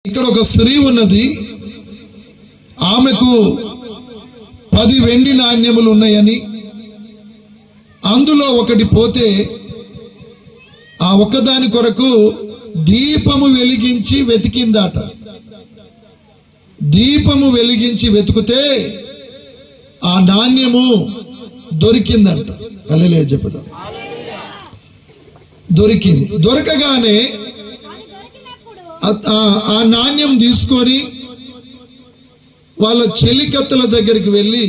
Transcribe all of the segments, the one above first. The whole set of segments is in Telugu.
ఇక్కడ ఒక స్త్రీ ఉన్నది. ఆమెకు 10 వెండి నాణ్యములు ఉన్నాయని, అందులో ఒకటి పోతే ఆ ఒక్కదాని కొరకు దీపము వెలిగించి వెతికిందాట. దీపము వెలిగించి వెతికితే ఆ నాణ్యము దొరికిందంట. హల్లెలూయా చెప్పుదాం. దొరికింది. దొరకగానే ఆ నాణ్యం తీసుకొని వాళ్ళ చెలికత్తెల దగ్గరికి వెళ్ళి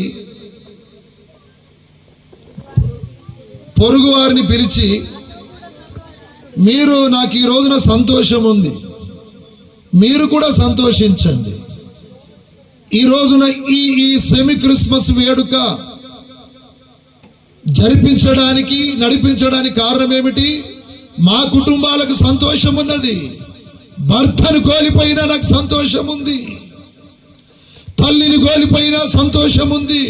పొరుగు వారిని పిలిచి, మీరు నాకు ఈ రోజున సంతోషం ఉంది, మీరు కూడా సంతోషించండి. ఈ రోజున ఈ సెమీ క్రిస్మస్ వేడుక జరిపించడానికి నడిపించడానికి కారణం ఏమిటి? మా కుటుంబాలకు సంతోషం ఉన్నది. భర్తను కోల్పోయినా నాకు సంతోషం ఉంది, తల్లిని కోల్పోయినా సంతోషం ఉంది.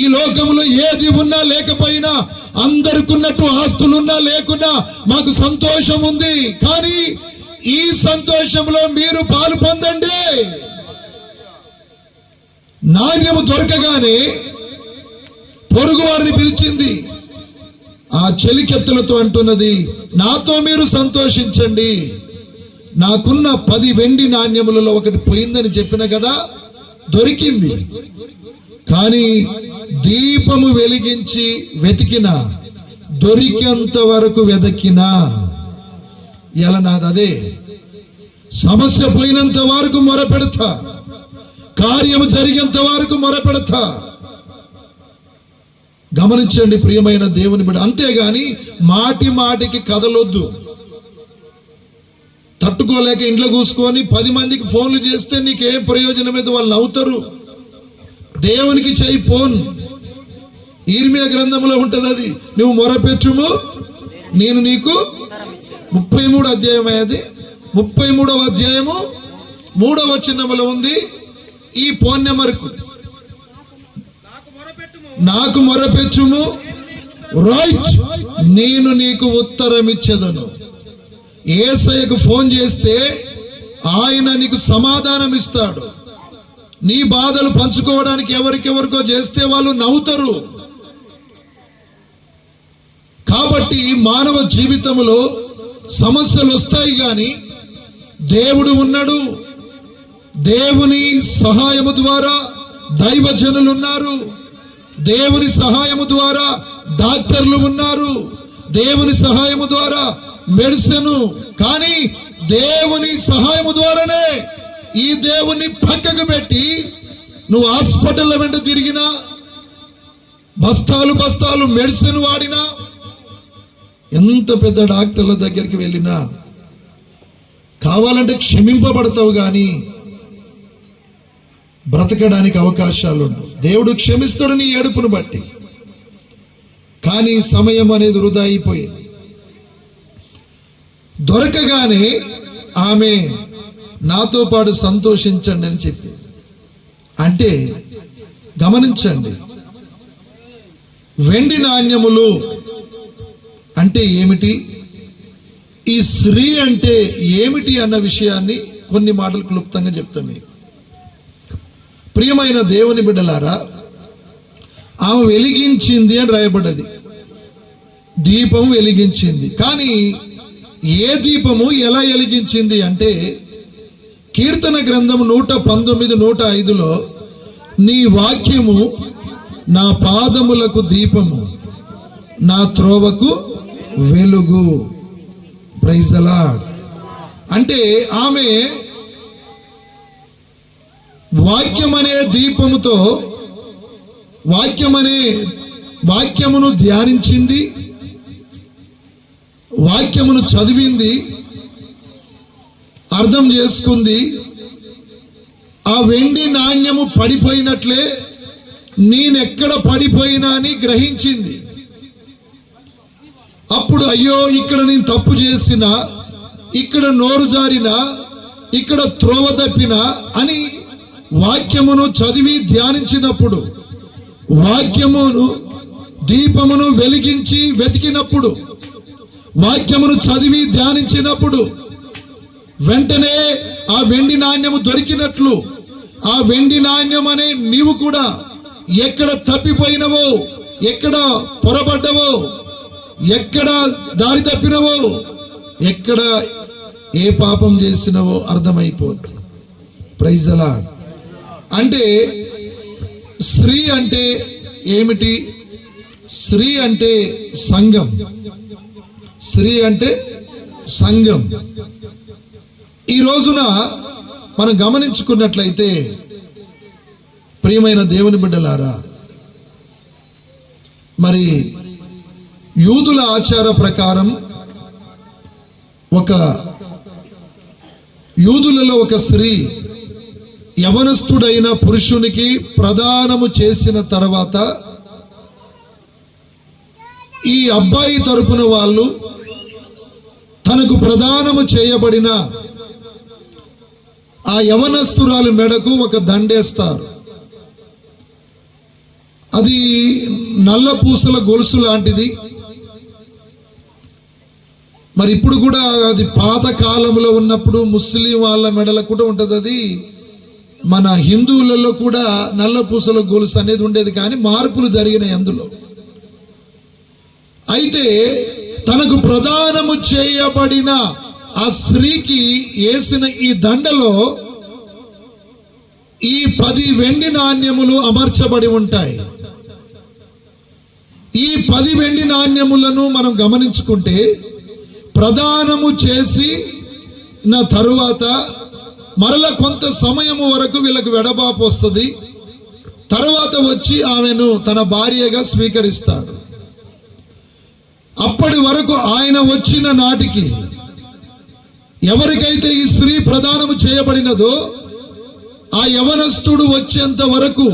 ఈ లోకంలో ఏది ఉన్నా లేకపోయినా, అందరికున్నట్టు ఆస్తులున్నా లేకున్నా మాకు సంతోషం ఉంది. కానీ ఈ సంతోషంలో మీరు పాలు పొందండి. నాణ్యము దొరకగానే పొరుగు వారిని పిలిచింది. ఆ చెలికెత్తులతో అంటున్నది, నాతో మీరు సంతోషించండి, నాకున్న 10 వెండి నాణ్యములలో ఒకటి పోయిందని చెప్పిన కదా, దొరికింది. కానీ దీపము వెలిగించి వెతికినా, దొరికేంత వరకు వెతికినా, ఇలా నాది అదే. సమస్య పోయినంత వరకు మొరపెడతా, కార్యము జరిగేంత వరకు మొరపెడతా. గమనించండి ప్రియమైన దేవుని బిడ్డ. అంతేగాని మాటి మాటికి కదలొద్దు. తట్టుకోలేక ఇంట్లో కూసుకొని 10 మందికి ఫోన్లు చేస్తే నీకేం ప్రయోజనం మీద వాళ్ళు నవ్వుతారు. దేవునికి చేయి ఫోన్. ఇర్మియా గ్రంథంలో ఉంటది అది. నువ్వు మొరపెట్టుము, నేను నీకు 33వ అధ్యాయం అది 33వ అధ్యాయము 3వ వచనములో ఉంది. ఈ ఫోన్ నెంబర్కు నాకు మొరపెట్టుము, రైట్, నేను నీకు ఉత్తరం ఇచ్చేదను. యేసయ్యకు ఫోన్ చేస్తే ఆయన నీకు సమాధానం ఇస్తాడు. నీ బాధలు పంచుకోవడానికి ఎవరికెవరికో చేస్తే వాళ్ళు నవ్వుతారు. కాబట్టి మానవ జీవితంలో సమస్యలు వస్తాయి, కానీ దేవుడు ఉన్నాడు. దేవుని సహాయము ద్వారా దైవజనులు ఉన్నారు. దేవుని సహాయము ద్వారా డాక్టర్లు ఉన్నారు. దేవుని సహాయము ద్వారా మెడిసిన్. కానీ దేవుని సహాయము ద్వారానే, ఈ దేవుని పక్కకు పెట్టి నువ్వు హాస్పిటల్ వెంట తిరిగినా, బస్తాలు బస్తాలు మెడిసిన్ వాడినా, ఎంత పెద్ద డాక్టర్ల దగ్గరికి వెళ్ళినా కావాలంటే క్షమింపబడతావు, కానీ బ్రతకడానికి అవకాశాలు ఉండవు. దేవుడు క్షమిస్తాడు నీ ఏడుపును బట్టి. కానీ సమయం అనేది వృధా అయిపోయింది. దొరకగానే ఆమె నాతో పాటు సంతోషించండి అని చెప్పింది. అంటే గమనించండి, వెండి నాణ్యములు అంటే ఏమిటి, ఈ స్త్రీ అంటే ఏమిటి అన్న విషయాన్ని కొన్ని మాటలు క్లుప్తంగా చెప్తాను. ప్రియమైన దేవుని బిడ్డలారా, ఆమె వెలిగించింది అని రాయబడ్డది. దీపం వెలిగించింది. కానీ ఏ దీపము ఎలా వెలిగించింది అంటే, కీర్తన గ్రంథం 119, 105లో, నీ వాక్యము నా పాదములకు దీపము, నా త్రోవకు వెలుగు. Praise the Lord. అంటే ఆమె వాక్యమనే దీపముతో వాక్యమును ధ్యానించింది, వాక్యమును చదివింది, అర్థం చేసుకుంది. ఆ వెండి నాణ్యము పడిపోయినట్లే నేనెక్కడ పడిపోయినా అని గ్రహించింది. అప్పుడు అయ్యో, ఇక్కడ నేను తప్పు చేసినా, ఇక్కడ నోరు జారినా, ఇక్కడ త్రోవ తప్పినా అని వాక్యమును చదివి ధ్యానించినప్పుడు, వాక్యమును దీపమును వెలిగించి వెతికినప్పుడు, వాక్యమును చదివి ధ్యానించినప్పుడు వెంటనే ఆ వెండి నాణ్యము దొరికినట్లు ఆ వెండి నాణ్యం అనే నీవు కూడా ఎక్కడ తప్పిపోయినవో, ఎక్కడ పొరపడ్డవో, ఎక్కడ దారి తప్పినవో, ఎక్కడ ఏ పాపం చేసినవో అర్థమైపోద్ది. Praise the Lord. అంటే స్త్రీ అంటే ఏమిటి? స్త్రీ అంటే సంఘం. స్త్రీ అంటే సంఘం. ఈ రోజున మనం గమనించుకున్నట్లయితే ప్రియమైన దేవుని బిడ్డలారా, మరి యూదుల ఆచార ప్రకారం యూదులలో ఒక స్త్రీ యవనస్తుడైన పురుషునికి ప్రదానము చేసిన తర్వాత ఈ అబ్బాయి తరపున వాళ్ళు తనకు ప్రదానము చేయబడిన ఆ యవనస్తురాలు మెడకు ఒక దండేస్తారు. అది నల్ల పూసల గొలుసు లాంటిది. మరి ఇప్పుడు కూడా అది పాత కాలంలో ఉన్నప్పుడు ముస్లిం వాళ్ళ మెడలకు కూడా ఉంటుంది. అది మన హిందువులలో కూడా నల్ల పూసల గొలుసు అనేది ఉండేది, కానీ మార్పులు జరిగినాయి అందులో. అయితే తనకు ప్రదానము చేయబడిన ఆ స్త్రీకి వేసిన ఈ దండలో ఈ 10 వెండి నాణ్యములు అమర్చబడి ఉంటాయి. ఈ 10 వెండి నాణ్యములను మనం గమనించుకుంటే ప్రదానము చేసి నా తరువాత మరల కొంత సమయము వరకు వీళ్ళకు వెడబాపు వస్తుంది. తర్వాత వచ్చి ఆమెను తన భార్యగా స్వీకరిస్తాడు. అప్పటి వరకు ఆయన వచ్చిన నాటికి ఎవరికైతే ఈ స్త్రీ ప్రదానము చేయబడినదో ఆ యవనస్తుడు వచ్చేంత వరకు,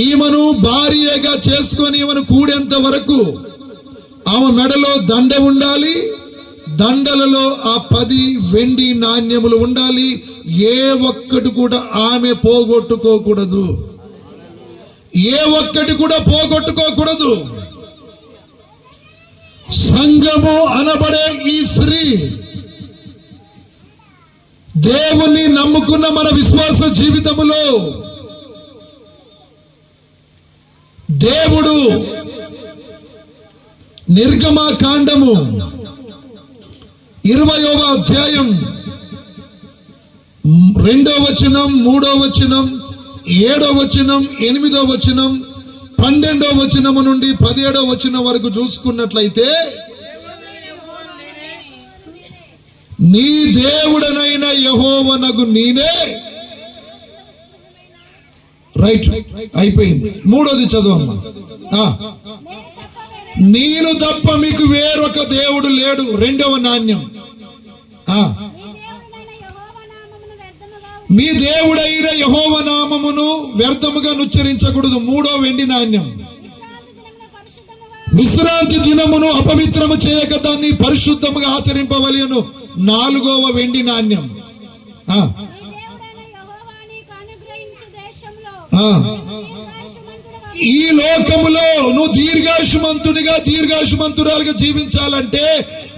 ఈమెను భార్యగా చేసుకొని ఈమెను కూడేంత వరకు ఆమె మెడలో దండ ఉండాలి. దండలలో ఆ 10 వెండి నాణ్యములు ఉండాలి. ఏ ఒక్కటి కూడా ఆమె పోగొట్టుకోకూడదు. ఏ ఒక్కటి కూడా పోగొట్టుకోకూడదు. సంఘము అనబడే ఈ స్త్రీ దేవుని నమ్ముకున్న మన విశ్వాస జీవితములో దేవుడు నిర్గమకాండము 20వ అధ్యాయం 2వ వచనం, 3వ వచనం, 7వ వచనం, 8వ వచనం, 12వ వచనము నుండి 17వ వచనం వరకు చూసుకున్నట్లయితే నీ దేవుడనైన యెహోవానగు నేనే. రైట్, అయిపోయింది. 3వది చదవమ్మా. నేను తప్ప మీకు వేరొక దేవుడు లేడు. 2వ నాణ్యం. మీ దేవుడైన యెహోవా నామమును వ్యర్థముగా ఉచ్చరించకూడదు. 3వ వెండి నాణ్యం. విశ్రాంతి దినమును అపవిత్రము చేయక దాన్ని పరిశుద్ధముగా ఆచరింపవలెను. 4వ వెండి నాణ్యం. ఈ లోకములో నువ్వు దీర్ఘాయుష్మంతురాలుగా జీవించాలంటే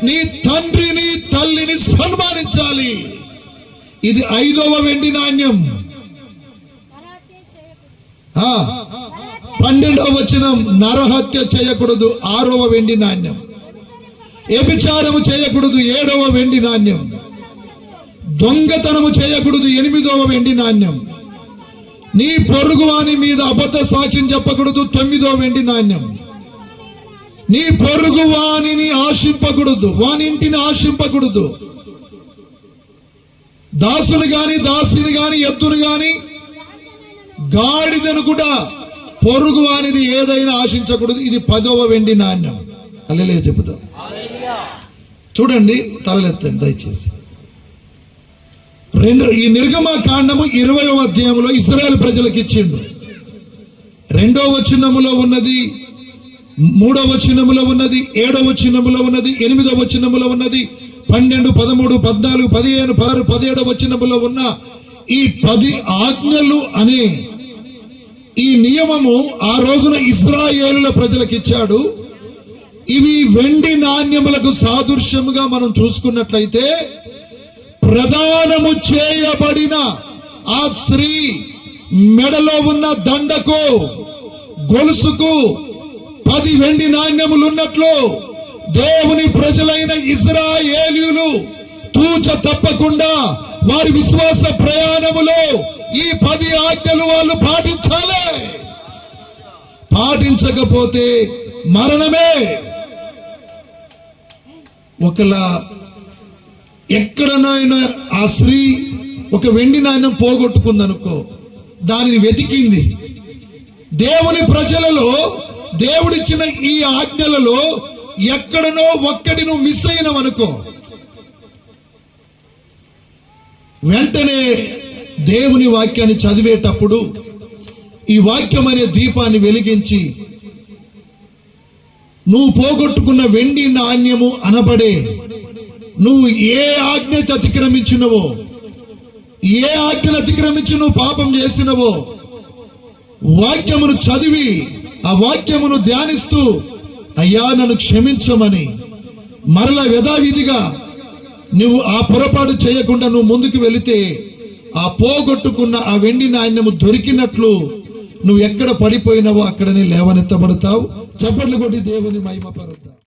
నీ తండ్రిని తల్లిని సన్మానించాలి. ఇది 5వ వెండి నాణ్యం. 12వ వచనం, నరహత్య చేయకూడదు. 6వ వెండి నాణ్యం. వ్యభిచారము చేయకూడదు. 7వ వెండి నాణ్యం. దొంగతనము చేయకూడదు. 8వ వెండి నాణ్యం. నీ పొరుగువాని మీద అబద్ధ సాక్ష్యం చెప్పకూడదు. 9వ వెండి నాణ్యం. నీ పొరుగువానిని ఆశింపకూడదు. వాని ఇంటిని ఆశింపకూడదు. దాసుని గాని, దాసిని గాని, ఎద్దును గాని, గాడిదను కూడా పొరుగువానిది ఏదైనా ఆశించకూడదు. ఇది 10వ వెండి నాణ్యం. హల్లెలూయా చెబుతాం. చూడండి, తలలెత్తండి దయచేసి. ఈ నిర్గమకాండము 20వ అధ్యాయంలో ఇశ్రాయేలు ప్రజలకు ఇచ్చిండు. 2వ వచనములో ఉన్నది, 3వ వచనములో ఉన్నది, 7వ వచనములో ఉన్నది, 8వ వచనములో ఉన్నది, 12, 13, 14, 15, 16, 17వ వచనములో ఉన్న ఈ 10 ఆజ్ఞలు అనే ఈ నియమము ఆ రోజున ఇశ్రాయేలుల ప్రజలకు ఇచ్చాడు. ఇవి వెండి నాణ్యములకు సాదృశ్యముగా మనం చూసుకున్నట్లయితే ప్రదానము చేయబడిన ఆ స్త్రీ మెడలో ఉన్న దండకు గొలుసుకు 10 వెండి నాణ్యములు ఉన్నట్లు దేవుని ప్రజలైన ఇశ్రాయేలీయులు తూచ తప్పకుండా వారి విశ్వాస ప్రయాణములో ఈ 10 ఆజ్ఞలు వాళ్ళు పాటించాలి. పాటించకపోతే మరణమే. ఒకలా ఎక్కడనైనా ఆ స్త్రీ ఒక వెండి నాణ్యం పోగొట్టుకుందనుకో, దానిని వెతికింది. దేవుని ప్రజలలో దేవుడిచ్చిన ఈ ఆజ్ఞలలో ఎక్కడనో ఒక్కటి నువ్వు మిస్ అయినవనుకో, వెంటనే దేవుని వాక్యాన్ని చదివేటప్పుడు ఈ వాక్యం అనే దీపాన్ని వెలిగించి నువ్వు పోగొట్టుకున్న వెండి నాణ్యము అనబడే నువ్వు ఏ ఆజ్ఞ అతిక్రమించినవో, ఏ ఆజ్ఞను అతిక్రమించి నువ్వు పాపం చేసినవో వాక్యమును చదివి ఆ వాక్యమును ధ్యానిస్తూ అయ్యా నన్ను క్షమించమని మరలా యథావిధిగా నువ్వు ఆ పొరపాటు చేయకుండా నువ్వు ముందుకు వెళితే ఆ పోగొట్టుకున్న ఆ వెండి నాణ్యము దొరికినట్లు నువ్వు ఎక్కడ పడిపోయినావో అక్కడనే లేవనెత్తబడతావు. చప్పట్లు కొట్టి దేవుని మహిమ పరుద్దాం.